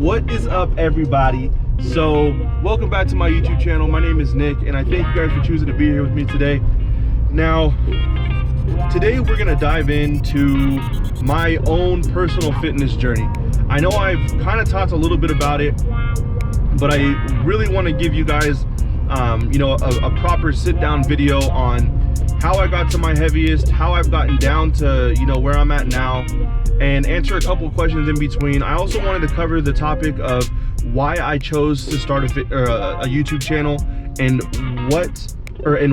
What is up, everybody? So welcome back to my YouTube channel. My name is Nick, and I thank you guys for choosing to be here with me today. Now, today we're gonna dive into my own personal fitness journey. I know I've kind of talked a little bit about it, but I really want to give you guys a proper sit-down video on how I got to my heaviest, how I've gotten down to where I'm at now, and answer a couple of questions in between. I also wanted to cover the topic of why I chose to start a YouTube channel and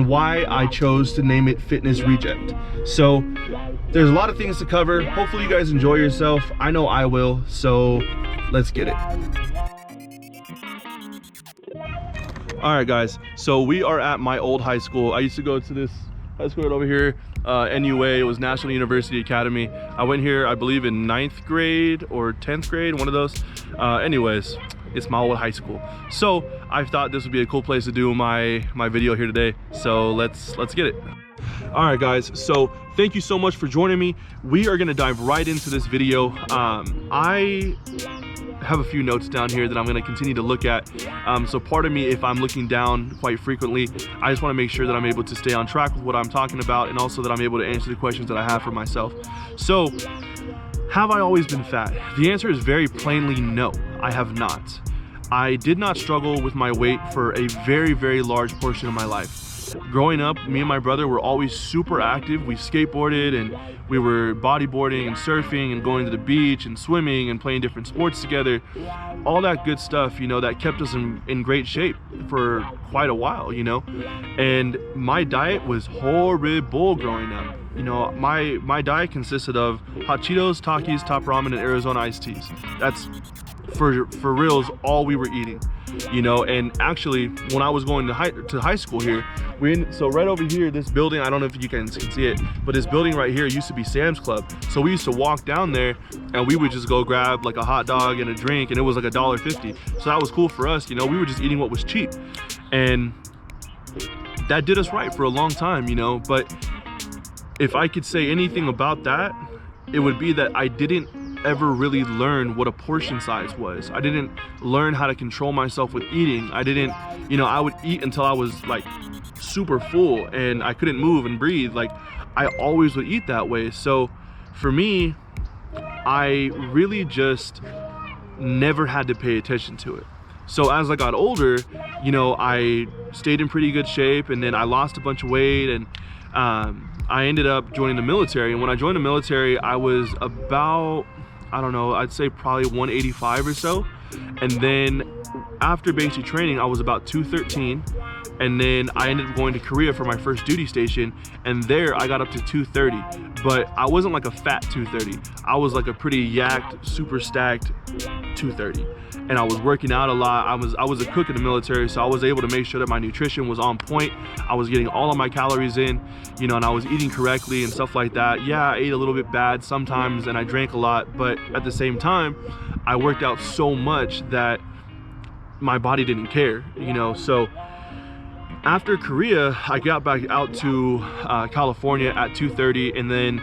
why I chose to name it Fitness Reject. So there's a lot of things to cover. Hopefully you guys enjoy yourself. I know I will, so let's get it. All right, guys, so we are at my old high school. I used to go to this high school right over here, NUA. It was National University Academy. I went here, I believe, in 9th grade or 10th grade, one of those. Anyways, it's my old high school. So I thought this would be a cool place to do my video here today. So let's get it. All right, guys, so thank you so much for joining me. We are gonna dive right into this video. I have a few notes down here that I'm going to continue to look at, so part of me, if I'm looking down quite frequently, I just want to make sure that I'm able to stay on track with what I'm talking about, and also that I'm able to answer the questions that I have for myself. So, have I always been fat? The answer is very plainly no, I have not. I did not struggle with my weight for a very, very large portion of my life. Growing up, me and my brother were always super active. We skateboarded and we were bodyboarding and surfing and going to the beach and swimming and playing different sports together. All that good stuff, that kept us in great shape for quite a while, And my diet was horrible growing up. My diet consisted of hot Cheetos, Takis, Top Ramen, and Arizona iced teas. That's for reals all we were eating. And actually when I was going to high school here, so right over here, this building, I don't know if you can see it, but this building right here used to be Sam's Club. So we used to walk down there and we would just go grab like a hot dog and a drink, and it was like $1.50. So that was cool for us. We were just eating what was cheap, and that did us right for a long time, but if I could say anything about that, it would be that I didn't ever really learn what a portion size was. I didn't learn how to control myself with eating. I didn't, I would eat until I was like super full and I couldn't move and breathe. Like, I always would eat that way. So for me, I really just never had to pay attention to it. So as I got older, I stayed in pretty good shape, and then I lost a bunch of weight, and I ended up joining the military. And when I joined the military, I was about, I don't know, I'd say probably 185 or so. And then after basic training, I was about 213. And then I ended up going to Korea for my first duty station, and there I got up to 230. But I wasn't like a fat 230. I was like a pretty yacked, super stacked 230. And I was working out a lot. I was a cook in the military, so I was able to make sure that my nutrition was on point. I was getting all of my calories in, and I was eating correctly and stuff like that. Yeah, I ate a little bit bad sometimes, and I drank a lot, but at the same time, I worked out so much that my body didn't care, So after Korea, I got back out to California at 230, and then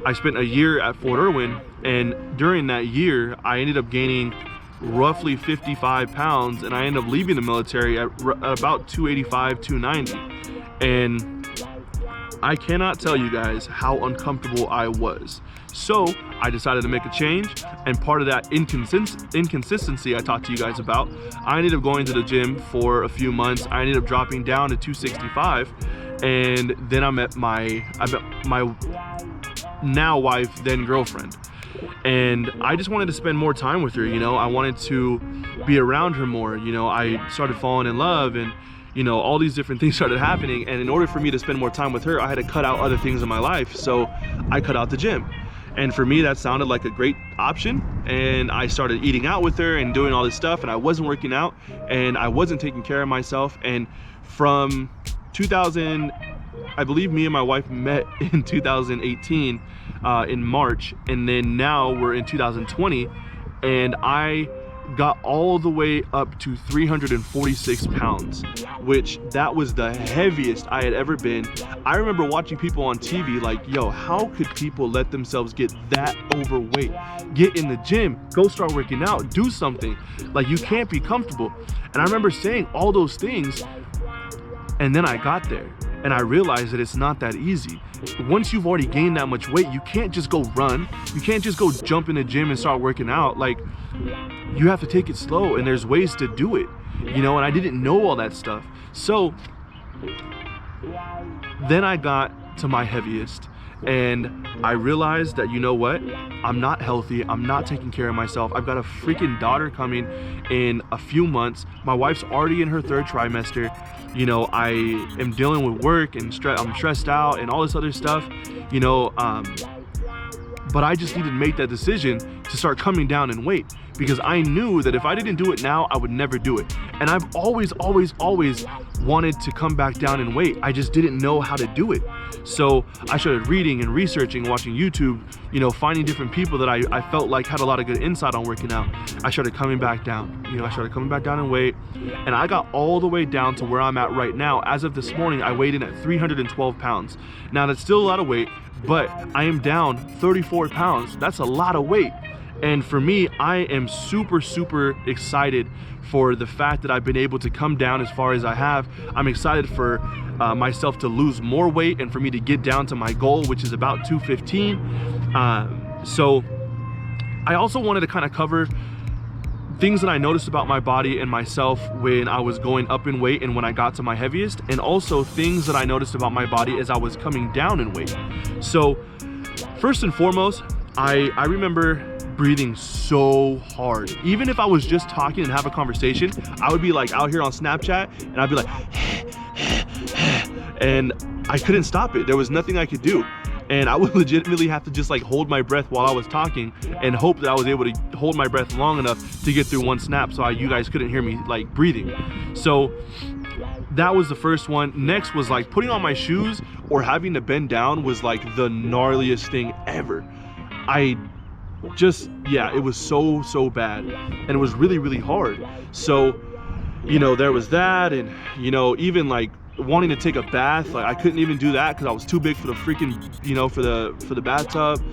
I spent a year at Fort Irwin, and during that year, I ended up gaining roughly 55 pounds, and I ended up leaving the military at about 285, 290. And I cannot tell you guys how uncomfortable I was. So I decided to make a change, and part of that inconsistency I talked to you guys about, I ended up going to the gym for a few months. I ended up dropping down to 265, and then I met my now wife, then girlfriend. And I just wanted to spend more time with her, I wanted to be around her more. I started falling in love, and all these different things started happening, and in order for me to spend more time with her, I had to cut out other things in my life. So I cut out the gym, and for me that sounded like a great option, and I started eating out with her and doing all this stuff, and I wasn't working out and I wasn't taking care of myself. And from 2000, I believe me and my wife met in 2018 in March, and then now we're in 2020, and I got all the way up to 346 pounds, which that was the heaviest I had ever been. I remember watching people on TV like, yo, how could people let themselves get that overweight? Get in the gym, go start working out, do something. Like, you can't be comfortable. And I remember saying all those things, and then I got there and I realized that it's not that easy. Once you've already gained that much weight, you can't just go run. You can't just go jump in the gym and start working out. Like, you have to take it slow, and there's ways to do it, you know, and I didn't know all that stuff. So then I got to my heaviest, and I realized that, you know what, I'm not healthy, I'm not taking care of myself. I've got a freaking daughter coming in a few months. My wife's already in her 3rd trimester. You know, I am dealing with work and I'm stressed out and all this other stuff, you know, but I just needed to make that decision to start coming down in weight, because I knew that if I didn't do it now, I would never do it. And I've always wanted to come back down in weight. I just didn't know how to do it. So I started reading and researching, watching YouTube, you know, finding different people that I felt like had a lot of good insight on working out. I started coming back down, you know, I started coming back down in weight, and I got all the way down to where I'm at right now. As of this morning, I weighed in at 312 pounds. Now, that's still a lot of weight, but I am down 34 pounds. That's a lot of weight. And for me, I am super excited for the fact that I've been able to come down as far as I have. I'm excited for myself to lose more weight and for me to get down to my goal, which is about 215. So I also wanted to kind of cover things that I noticed about my body and myself when I was going up in weight and when I got to my heaviest, and also things that I noticed about my body as I was coming down in weight. So first and foremost, I remember breathing so hard. Even if I was just talking and have a conversation, I would be like out here on Snapchat and I'd be like and I couldn't stop it. There was nothing I could do, and I would legitimately have to just like hold my breath while I was talking and hope that I was able to hold my breath long enough to get through one snap so you guys couldn't hear me like breathing. So that was the first one. Next was like putting on my shoes or having to bend down was like the gnarliest thing ever. It was so bad, and it was really hard. So, you know, there was that, and you know, even like wanting to take a bath, like I couldn't even do that because I was too big for the freaking, you know, for the bathtub.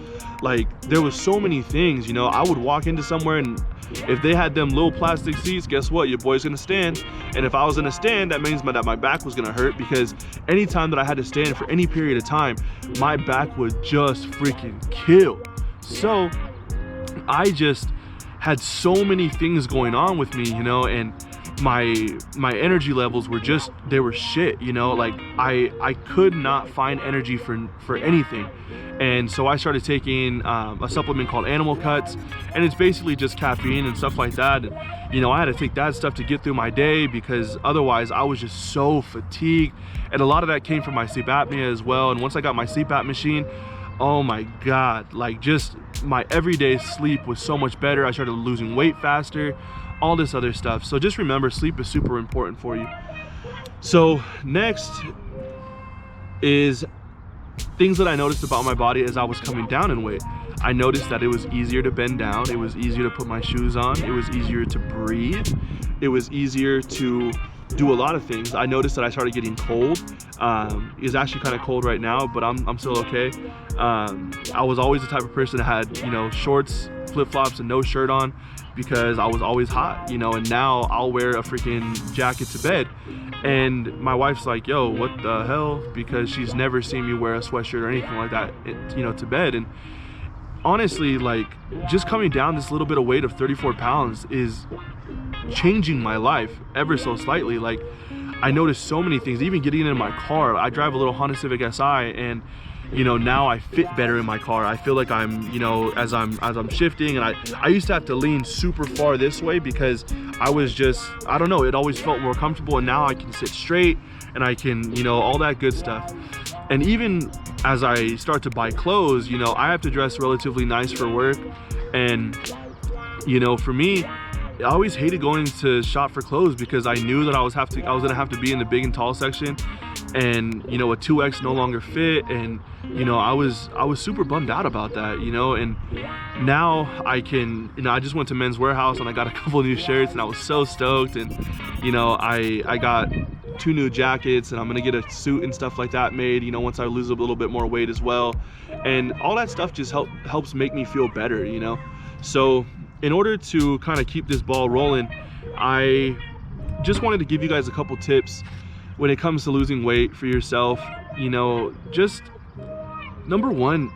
Like, there was so many things, you know. I would walk into somewhere, and if they had them little plastic seats, guess what, your boy's gonna stand. And if I was gonna stand, that means that my back was gonna hurt, because anytime that I had to stand for any period of time, my back would just freaking kill. So I just had so many things going on with me, you know, and my energy levels were just, they were shit, you know. Like I could not find energy for anything. And so I started taking a supplement called Animal Cuts, and it's basically just caffeine and stuff like that. And you know, I had to take that stuff to get through my day, because otherwise I was just so fatigued. And a lot of that came from my sleep apnea as well. And once I got my sleep apnea machine, oh my God, like just my everyday sleep was so much better. I started losing weight faster, all this other stuff. So just remember, sleep is super important for you. So next is things that I noticed about my body as I was coming down in weight. I noticed that it was easier to bend down. It was easier to put my shoes on. It was easier to breathe. It was easier to do a lot of things. I noticed that I started getting cold. It's actually kind of cold right now, but I'm still okay. I was always the type of person that had, you know, shorts, flip-flops, and no shirt on, because I was always hot, you know. And now I'll wear a freaking jacket to bed, and my wife's like, yo, what the hell? Because she's never seen me wear a sweatshirt or anything like that, you know, to bed. And honestly, like, just coming down this little bit of weight of 34 pounds is changing my life ever so slightly. Like, I noticed so many things. Even getting in my car, I drive a little Honda Civic Si, and you know, now I fit better in my car. I feel like I'm, you know, as I'm shifting, and I used to have to lean super far this way because I was just, I don't know, it always felt more comfortable. And now I can sit straight, and I can, you know, all that good stuff. And even as I start to buy clothes, you know, I have to dress relatively nice for work. And you know, for me, I always hated going to shop for clothes because I knew that I was gonna have to be in the big and tall section. and you know, a 2X no longer fit, and you know, I was super bummed out about that, you know. And now I can, you know, I just went to Men's Warehouse and I got a couple new shirts and I was so stoked. And you know, I got 2 new jackets, and I'm gonna get a suit and stuff like that made, you know, once I lose a little bit more weight as well. And all that stuff just helps make me feel better, you know. So in order to kind of keep this ball rolling, I just wanted to give you guys a couple tips when it comes to losing weight for yourself. You know, just number one,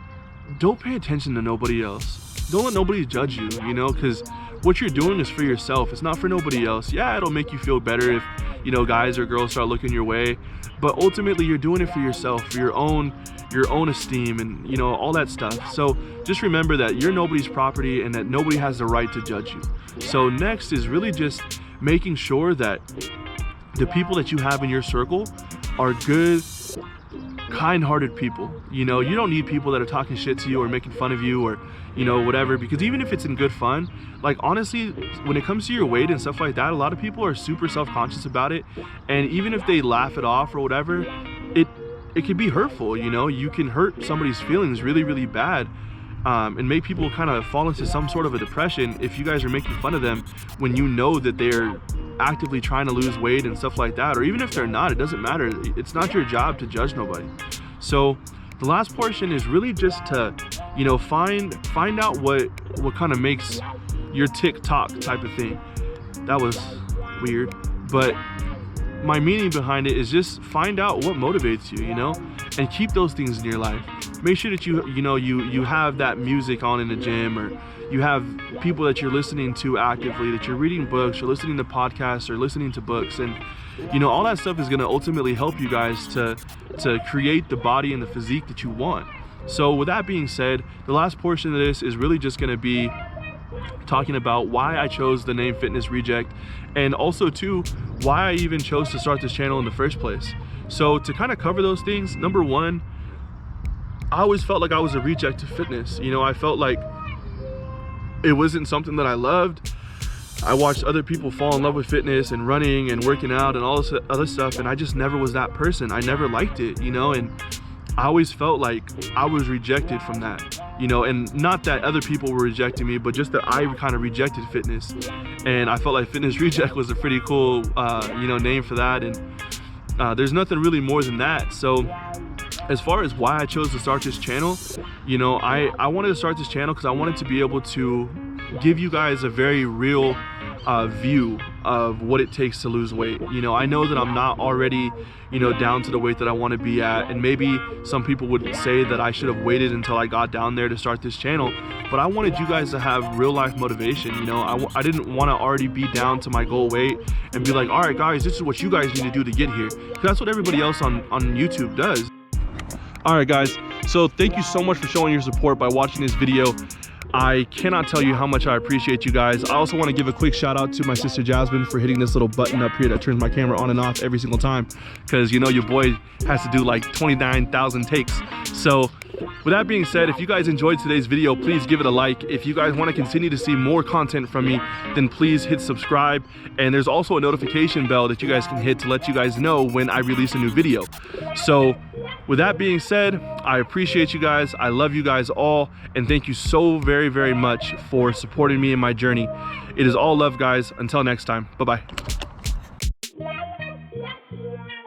don't pay attention to nobody else. Don't let nobody judge you, you know, because what you're doing is for yourself. It's not for nobody else. Yeah, it'll make you feel better if, you know, guys or girls start looking your way, but ultimately you're doing it for yourself, for your own esteem, and you know, all that stuff. So just remember that you're nobody's property and that nobody has the right to judge you. So next is really just making sure that the people that you have in your circle are good, kind-hearted people. You know, you don't need people that are talking shit to you or making fun of you or, you know, whatever, because even if it's in good fun, like honestly, when it comes to your weight and stuff like that, a lot of people are super self-conscious about it, and even if they laugh it off or whatever, it can be hurtful, you know. You can hurt somebody's feelings really, really bad, and make people kind of fall into some sort of a depression if you guys are making fun of them when you know that they're actively trying to lose weight and stuff like that. Or even if they're not, it doesn't matter. It's not your job to judge nobody. So the last portion is really just to, you know, find out what kind of makes your TikTok type of thing. That was weird, but my meaning behind it is just find out what motivates you, you know, and keep those things in your life. Make sure that you have that music on in the gym, or you have people that you're listening to actively, that you're reading books or listening to podcasts or listening to books, and you know, all that stuff is going to ultimately help you guys to create the body and the physique that you want. So with that being said, the last portion of this is really just going to be talking about why I chose the name Fitness Reject, and also too, why I even chose to start this channel in the first place. So to kind of cover those things, number one, I always felt like I was a reject to fitness. You know, I felt like it wasn't something that I loved. I watched other people fall in love with fitness and running and working out and all this other stuff, and I just never was that person. I never liked it, you know, and I always felt like I was rejected from that, you know, and not that other people were rejecting me, but just that I kind of rejected fitness. And I felt like Fitness Reject was a pretty cool, you know, name for that. And there's nothing really more than that. So as far as why I chose to start this channel, you know, I wanted to start this channel because I wanted to be able to give you guys a very real view of what it takes to lose weight. You know, I know that I'm not already, you know, down to the weight that I want to be at, and maybe some people would say that I should have waited until I got down there to start this channel, but I wanted you guys to have real life motivation. You know, I didn't want to already be down to my goal weight and be like, all right guys, this is what you guys need to do to get here, because that's what everybody else on YouTube does. All right guys, so thank you so much for showing your support by watching this video. I cannot tell you how much I appreciate you guys. I also want to give a quick shout out to my sister Jasmine for hitting this little button up here that turns my camera on and off every single time, because you know, your boy has to do like 29,000 takes. So with that being said, if you guys enjoyed today's video, please give it a like. If you guys want to continue to see more content from me, then please hit subscribe, and there's also a notification bell that you guys can hit to let you guys know when I release a new video. So with that being said, I appreciate you guys. I love you guys all, and thank you so very, very much for supporting me in my journey. It is all love, guys. Until next time, bye-bye.